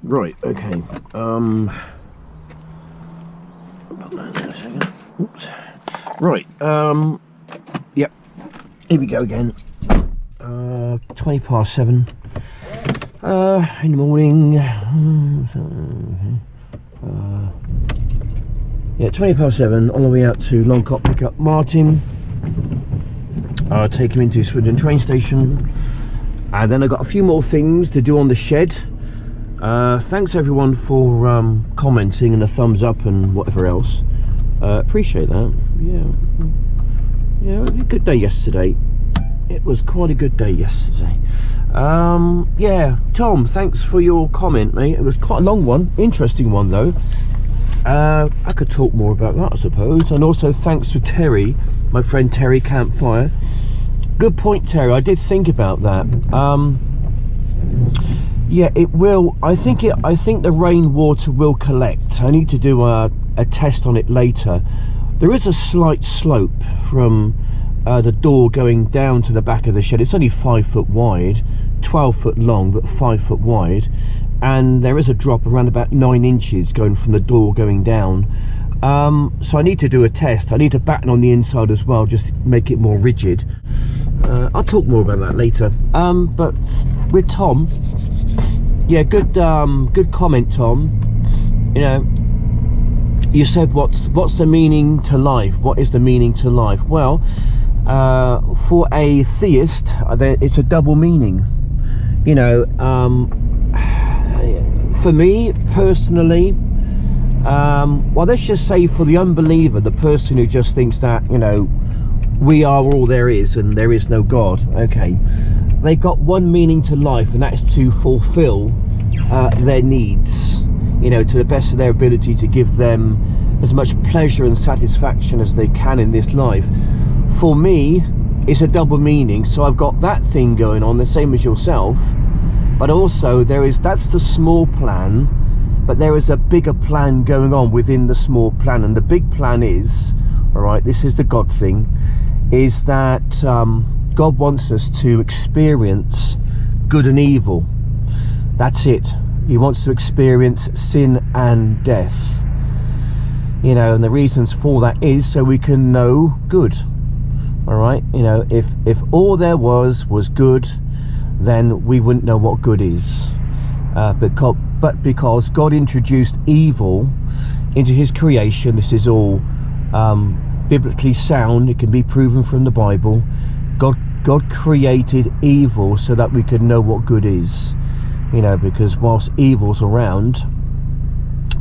Right, okay. Oops. Right, yep. Here we go again. 20 past 7. In the morning. Yeah, 20 past 7. On the way out to Longcott, pick up Martin. Take him into Swindon train station. And then I've got a few more things to do on the shed. Thanks everyone for commenting and a thumbs up and whatever else. Appreciate that. Yeah, it was a good day yesterday. It was quite a good day yesterday. Yeah, Tom, thanks for your comment, mate. It was quite a long one, interesting one though. I could talk more about that, I suppose. And also thanks to Terry, my friend Terry Campfire. Good point, Terry. I did think about that. Yeah, it will. I think the rainwater will collect. I need to do a test on it later. There is a slight slope from the door going down to the back of the shed. It's only 5 foot wide, 12 foot long, but 5 foot wide, and there is a drop around about 9 inches going from the door going down. So I need to do a test. I need to batten on the inside as well, just to make it more rigid. I'll talk more about that later. But with Tom, yeah, good comment, Tom. You know, you said what's the meaning to life? What is the meaning to life? Well, for a theist, it's a double meaning. You know, for me personally, well, let's just say for the unbeliever, the person who just thinks that, you know, we are all there is and there is no God, okay, they've got one meaning to life, and that is to fulfill their needs, you know, to the best of their ability, to give them as much pleasure and satisfaction as they can in this life. For me, it's a double meaning. So I've got that thing going on, the same as yourself, but also that's the small plan, but there is a bigger plan going on within the small plan. And the big plan is, all right, this is the God thing, is that God wants us to experience good and evil. That's it. He wants to experience sin and death, you know, and the reasons for that is so we can know good. All right, you know, if all there was good, then we wouldn't know what good is. But because God introduced evil into his creation, this is all biblically sound, it can be proven from the Bible. God created evil so that we could know what good is, you know, because whilst evil's around,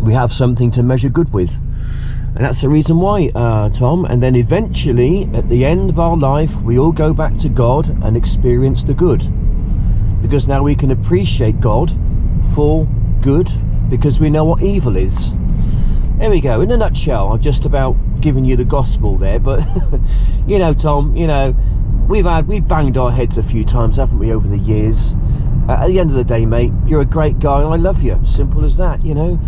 we have something to measure good with. And that's the reason why, Tom. And then eventually, at the end of our life, we all go back to God and experience the good. Because now we can appreciate God for good, because we know what evil is. There we go. In a nutshell, I've just about given you the gospel there. But, you know, Tom, you know, we've banged our heads a few times, haven't we, over the years. At the end of the day, mate, you're a great guy and I love you. Simple as that, you know.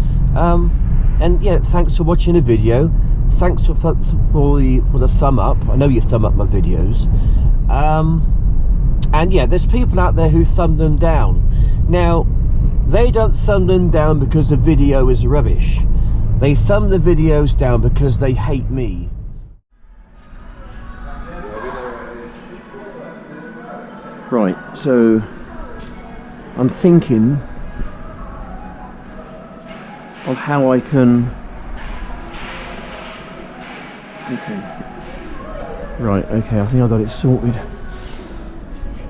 And yeah, thanks for watching the video. Thanks for the thumb up. I know you thumb up my videos. And yeah, there's people out there who thumb them down. Now, they don't thumb them down because the video is rubbish. They thumb the videos down because they hate me. Right, so I'm thinking of how I can. Okay. Right, okay, I think I got it sorted.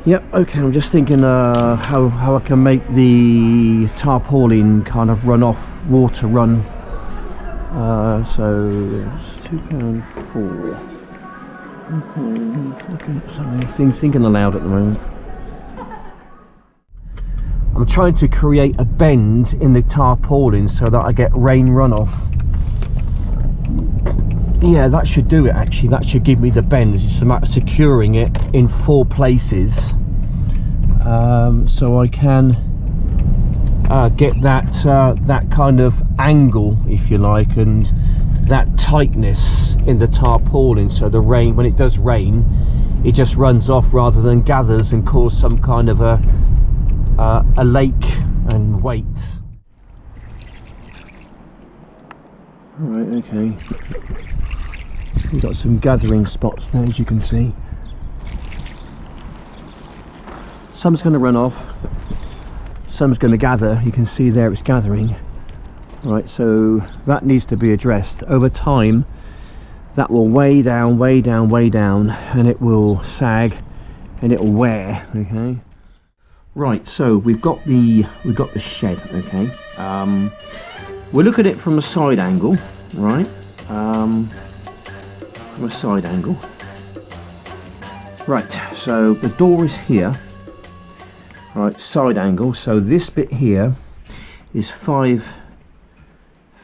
Yep, okay, I'm just thinking how I can make the tarpaulin kind of run off, water run. So it's £2.4. Okay, I'm thinking aloud at the moment. I'm trying to create a bend in the tarpaulin so that I get rain runoff. Yeah, that should do it actually. That should give me the bend. It's just a matter of securing it in 4 places, so I can get that kind of angle, if you like, and that tightness in the tarpaulin, so the rain, when it does rain, it just runs off rather than gathers and cause some kind of a lake, wait. Alright, okay. We've got some gathering spots there, as you can see. Some's going to run off, some's going to gather. You can see there it's gathering. Right, so that needs to be addressed. Over time, that will weigh down, and it will sag and it will wear. Okay. Right, so we've got the shed. Okay. We'll look at it from a side angle, right? From a side angle. Right, so the door is here. Right, side angle. So this bit here is 5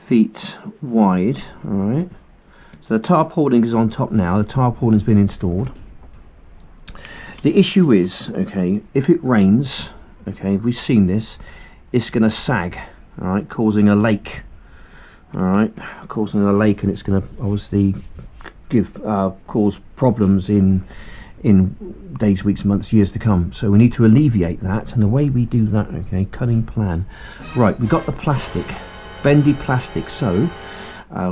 feet wide. All right. So the tarpaulin is on top now. The tarpaulin's been installed. The issue is, okay, if it rains, okay, we've seen this, it's going to sag, all right, causing a lake. All right, causing a lake, and it's going to obviously cause problems in days, weeks, months, years to come. So we need to alleviate that, and the way we do that, okay, cutting plan. Right, we've got the plastic, bendy plastic. So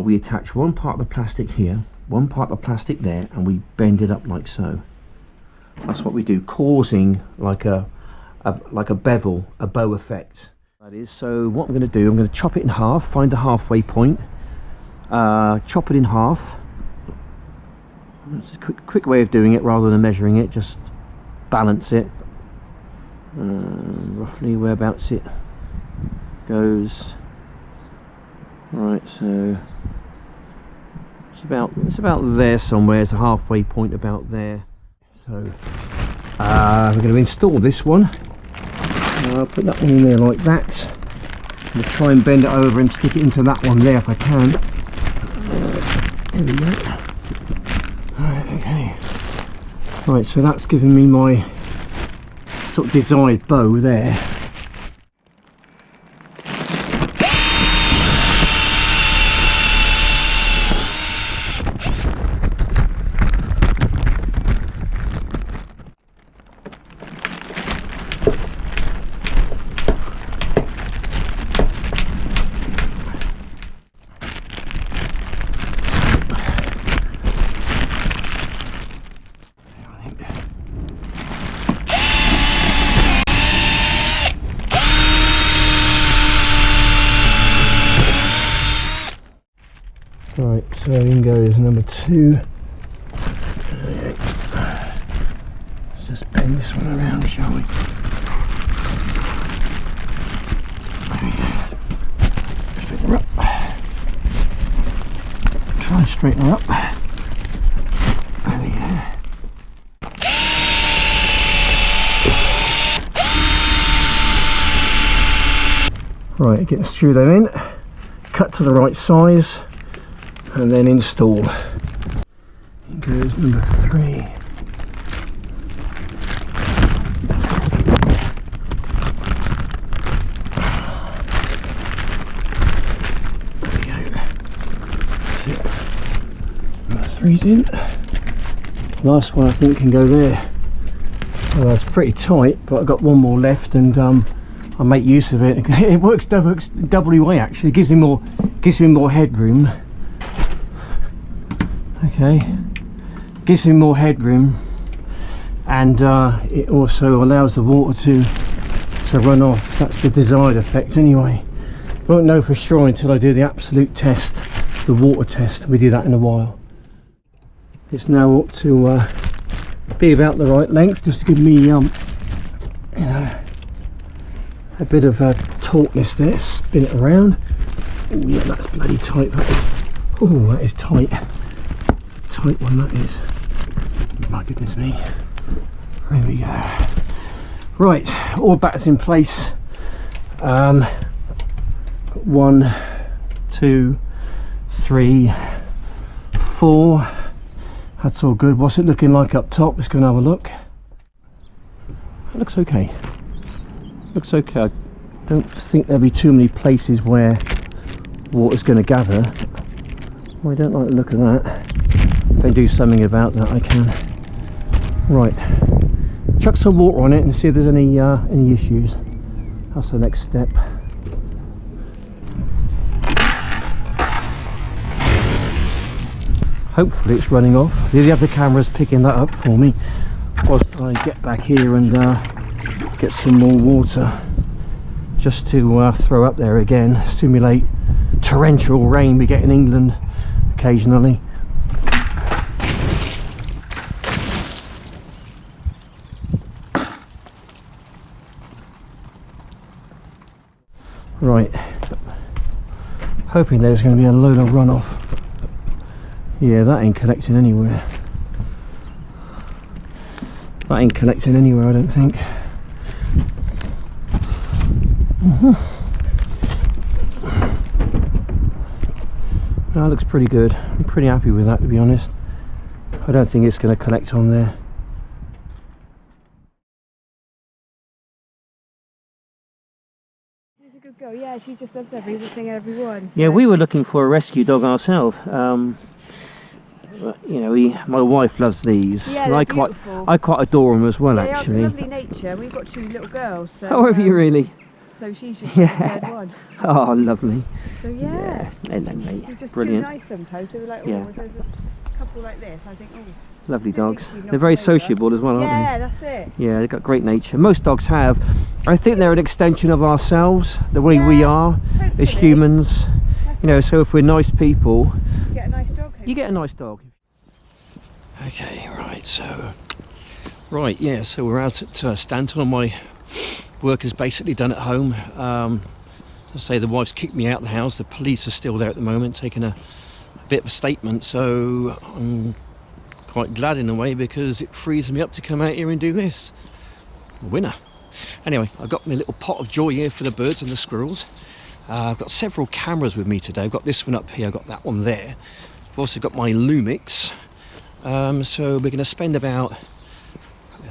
we attach one part of the plastic here, one part of the plastic there, and we bend it up like so. That's what we do, causing like a bevel, a bow effect. That is. So what I'm going to do, I'm going to chop it in half, find the halfway point, chop it in half. It's a quick way of doing it rather than measuring it. Just balance it, roughly whereabouts it goes. Right, so it's about there somewhere. It's a halfway point about there. So we're going to install this one. I'll put that one in there like that. I'm going to try and bend it over and stick it into that one there if I can. There we go. Alright, okay. Right, so that's giving me my sort of desired bow there. Right, so in goes number 2. Let's just bend this one around, shall we? Straighten her up. Try and straighten her up. There we go. Right, get the screw there in, cut to the right size, and then install. Here goes number 3. There we go. Number 3's in. Last one I think can go there. Well, it's pretty tight, but I've got one more left, and I'll make use of it. It works W-way actually. It gives me more headroom. Okay, gives me more headroom, and it also allows the water to run off. That's the desired effect anyway. Won't know for sure until I do the absolute test, the water test. We do that in a while. It's now up to be about the right length, just to give me you know, a bit of tautness there. Spin it around. Oh yeah, that's bloody tight. That is. Oh, that is tight. Tight one that is. My goodness me. There we go. Right, all bats in place. Got 1, 2, 3, 4. That's all good. What's it looking like up top? Let's go and have a look. It looks okay. Looks okay. I don't think there'll be too many places where water's going to gather. Well, I don't like the look of that. If I do something about that, I can. Right, chuck some water on it and see if there's any issues. That's the next step. Hopefully it's running off. The other camera's picking that up for me whilst I get back here and get some more water, just to throw up there again, simulate torrential rain we get in England occasionally. Right, hoping there's going to be a load of runoff. Yeah, that ain't collecting anywhere. That ain't collecting anywhere, I don't think. That looks pretty good. I'm pretty happy with that, to be honest. I don't think it's going to collect on there. She's a good girl, yeah, she just loves everything and everyone. So. Yeah, we were looking for a rescue dog ourselves. You know, my wife loves these. Yeah, and they're I quite adore them as well, they actually. Are lovely nature. We've got 2 little girls. So, Oh, have you really? So she's just the 3rd one. Oh, lovely. So yeah. Hello, mate. They're just Brilliant. too nice sometimes. So we're like, oh, Yeah. if there's a couple like this, I think, oh. Lovely dogs. she'd knock They're very them over. sociable as well, aren't Yeah, that's it. they? Yeah, they've got great nature. Most dogs have. I think they're an extension of ourselves, the way we are as hopefully. humans. That's You know, so if we're nice people, You get a nice dog. you get a nice dog. Okay, right, so we're out at Stanton, and my work is basically done at home. I say the wife's kicked me out of the house. The police are still there at the moment, taking a bit of a statement, so I'm quite glad in a way, because it frees me up to come out here and do this. Winner. Anyway, I've got my little pot of joy here for the birds and the squirrels. I've got several cameras with me today. I've got this one up here, I've got that one there. I've also got my Lumix. So we're going to spend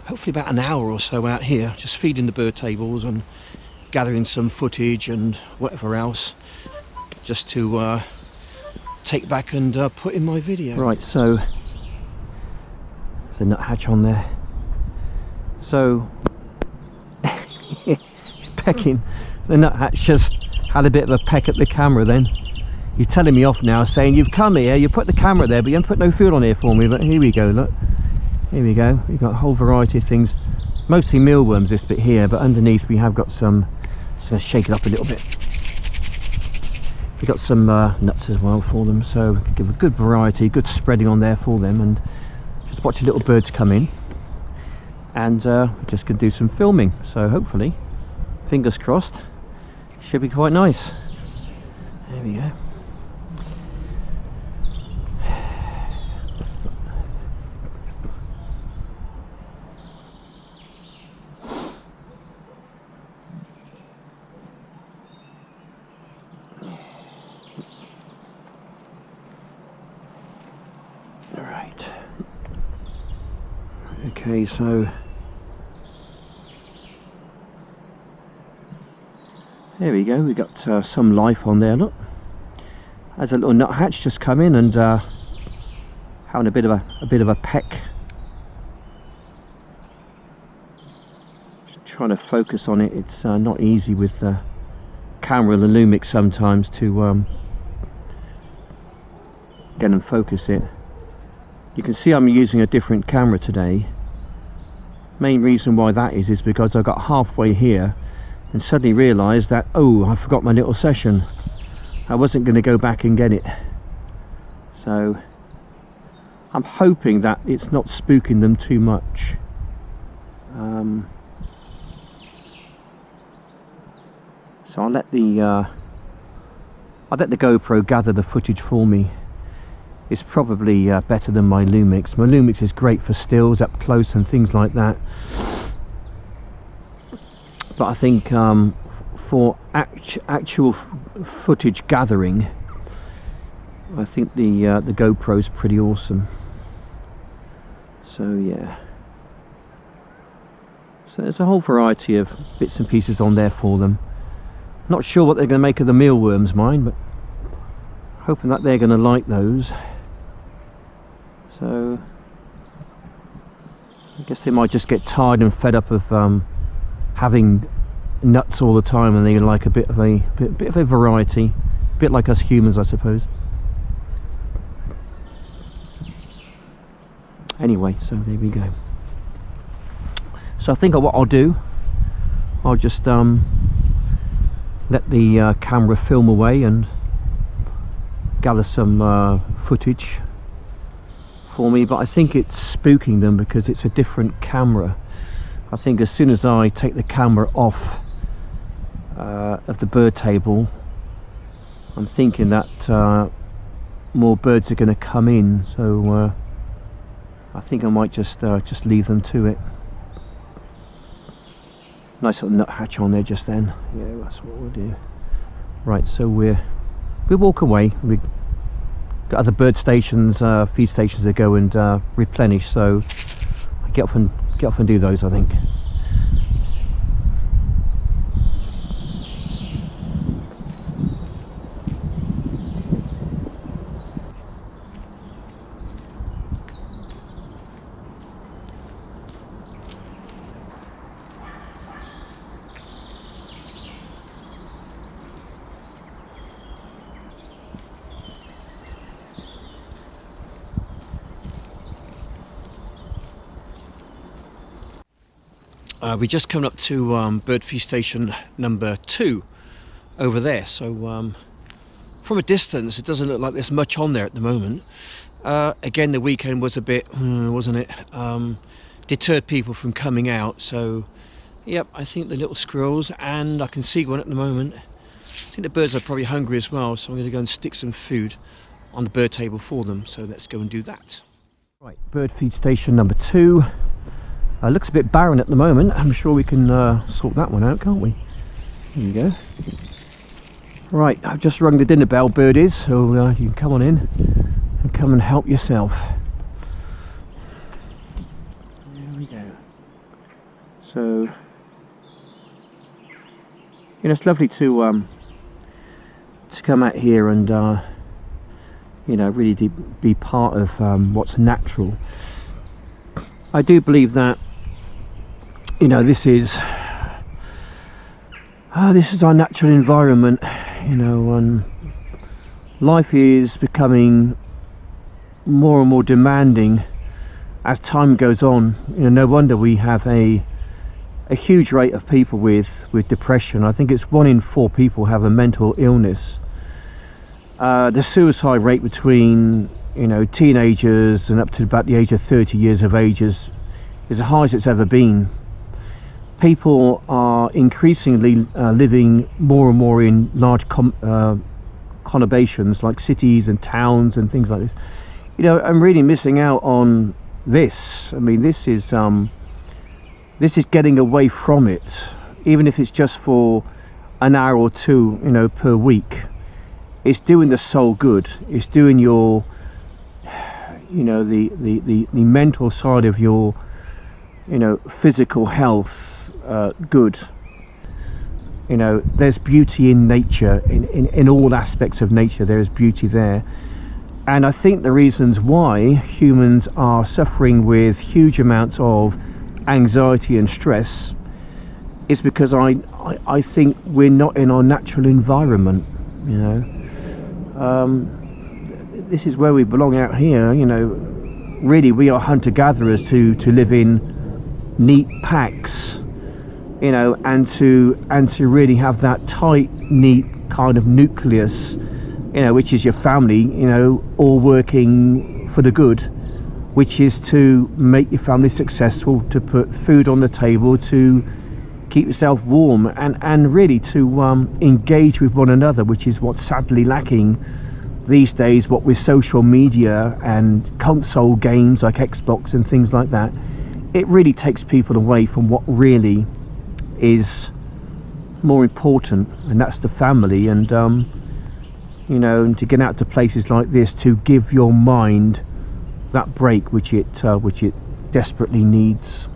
hopefully about an hour or so out here, just feeding the bird tables and gathering some footage and whatever else, just to take back and put in my video. Right, so there's a nuthatch on there. So he's pecking. The nuthatch just had a bit of a peck at the camera then. He's telling me off now, saying, you've come here, you put the camera there, but you haven't put no food on here for me. But here we go, look. Here we go. We've got a whole variety of things. Mostly mealworms, this bit here, but underneath we have got some, just going to shake it up a little bit. We've got some nuts as well for them, so give a good variety, good spreading on there for them, and just watch the little birds come in. And just going to do some filming, so hopefully, fingers crossed, should be quite nice. There we go. Okay, so there we go. We got some life on there. Look, there's a little nuthatch just come in and having a bit of a peck. Just trying to focus on it. It's not easy with the camera and the Lumix sometimes to get and focus it. You can see I'm using a different camera today. Main reason why that is because I got halfway here and suddenly realised that, oh, I forgot my little session. I wasn't going to go back and get it. So I'm hoping that it's not spooking them too much. So I'll let the GoPro gather the footage for me. It's probably better than my Lumix. My Lumix is great for stills up close and things like that. But I think for actual footage gathering, I think the GoPro is pretty awesome. So yeah. So there's a whole variety of bits and pieces on there for them. Not sure what they're going to make of the mealworms, mind, but hoping that they're going to like those. So I guess they might just get tired and fed up of having nuts all the time, and they like a bit of a variety, a bit like us humans, I suppose. Anyway, so there we go. So I think what I'll do, I'll just let the camera film away and gather some footage for me, but I think it's spooking them because it's a different camera. I think as soon as I take the camera off of the bird table, I'm thinking that more birds are going to come in, so I think I might just leave them to it. Nice little nuthatch on there just then. Yeah, that's what we'll do. Right, so we walk away. We've got other bird stations, feed stations to go and replenish, so I get off and do those, I think. We just come up to bird feed station number 2 over there, so from a distance it doesn't look like there's much on there at the moment. Again, the weekend was a bit, wasn't it, deterred people from coming out, so yep, I think the little squirrels, and I can see one at the moment. I think the birds are probably hungry as well, so I'm going to go and stick some food on the bird table for them, so let's go and do that. Right, bird feed station number 2. Looks a bit barren at the moment. I'm sure we can sort that one out, can't we? Here you go. Right, I've just rung the dinner bell, birdies, so you can come on in and come and help yourself. There we go. So, you know, it's lovely to come out here and you know, really be part of what's natural. I do believe that, you know, this is our natural environment, you know, and life is becoming more and more demanding as time goes on. You know, no wonder we have a huge rate of people with depression. I think it's 1 in 4 people have a mental illness. The suicide rate between, you know, teenagers and up to about the age of 30 years of age is as high as it's ever been. People are increasingly living more and more in large conurbations like cities and towns and things like this. You know, I'm really missing out on this. I mean, this is getting away from it, even if it's just for an hour or 2, you know, per week. It's doing the soul good. It's doing your, you know, the mental side of your, you know, physical health good. You know, there's beauty in nature, in all aspects of nature there is beauty there. And I think the reasons why humans are suffering with huge amounts of anxiety and stress is because I think we're not in our natural environment, you know. This is where we belong out here, you know. Really, we are hunter-gatherers to live in neat packs, you know, and to really have that tight, neat kind of nucleus, you know, which is your family, you know, all working for the good, which is to make your family successful, to put food on the table, to keep yourself warm, and really to engage with one another, which is what's sadly lacking these days, what with social media and console games like Xbox and things like that. It really takes people away from what really is more important, and that's the family. And you know, and to get out to places like this to give your mind that break which it desperately needs.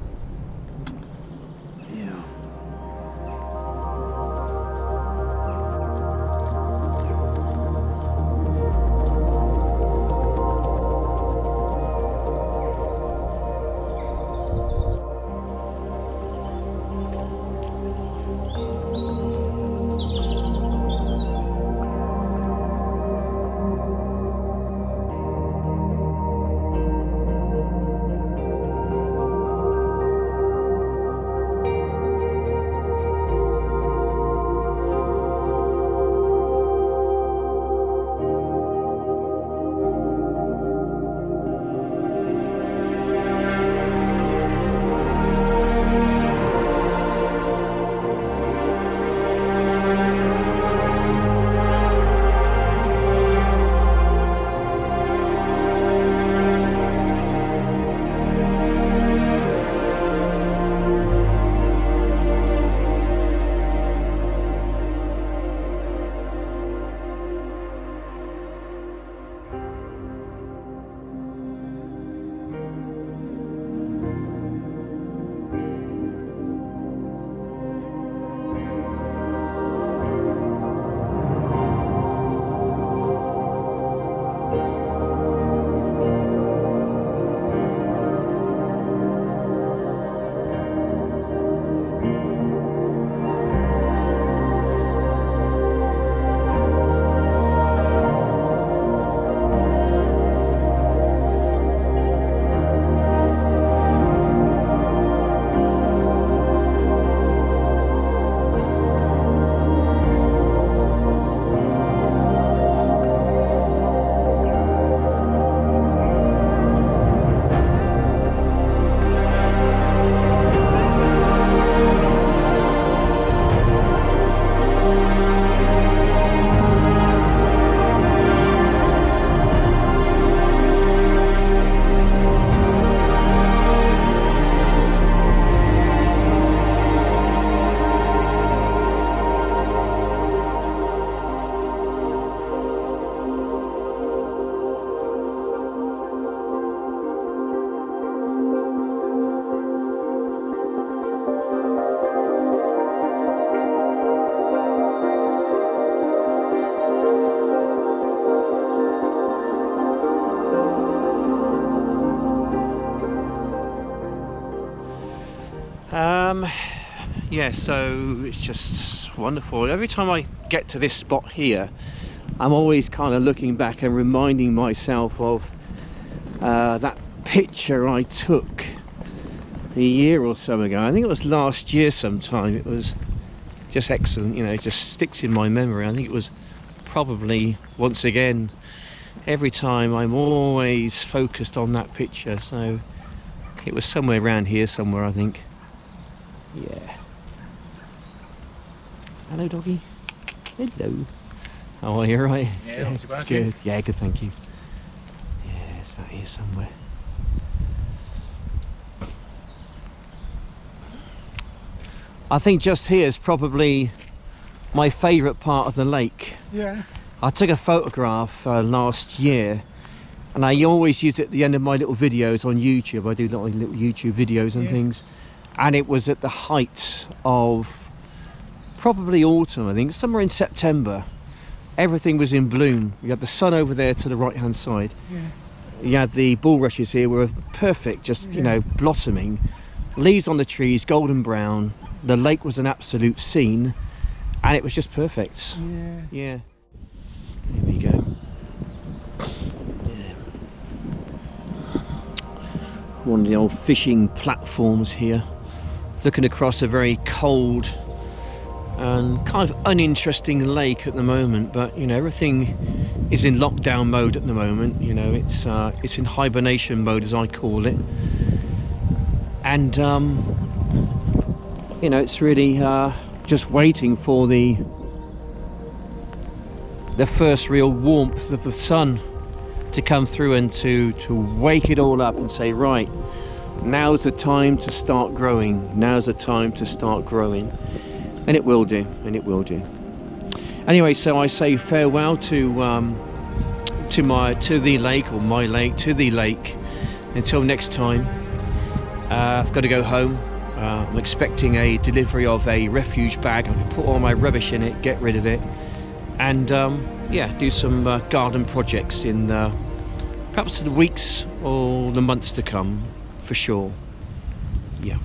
yeah, so it's just wonderful. Every time I get to this spot here, I'm always kind of looking back and reminding myself of that picture I took a year or so ago. I think it was last year sometime. It was just excellent, you know, it just sticks in my memory. I think it was probably, once again, every time I'm always focused on that picture. So it was somewhere around here somewhere, I think. Yeah. Hello, doggy. Hello. How are you? All right? Yeah, not too bad. Good. Yeah, good, thank you. Yeah, it's out here somewhere. I think just here is probably my favourite part of the lake. Yeah. I took a photograph last year, and I always use it at the end of my little videos on YouTube. I do little YouTube videos and things, and it was at the height of probably autumn, I think, somewhere in September. Everything was in bloom. You had the sun over there to the right hand side. Yeah. You had the bulrushes here were perfect, just you know, blossoming. Leaves on the trees, golden brown. The lake was an absolute scene, and it was just perfect. Yeah. Yeah. Here we go. Yeah. One of the old fishing platforms here, looking across a very cold and kind of uninteresting lake at the moment, but you know, everything is in lockdown mode at the moment. You know, it's in hibernation mode, as I call it, and you know, it's really just waiting for the first real warmth of the sun to come through and to wake it all up and say, right, now's the time to start growing. Now's the time to start growing. And it will do, and it will do. Anyway, so I say farewell to the lake, or my lake, to the lake. Until next time, I've got to go home. I'm expecting a delivery of a refuge bag. I can put all my rubbish in it, get rid of it, and yeah, do some garden projects in perhaps the weeks or the months to come, for sure. Yeah.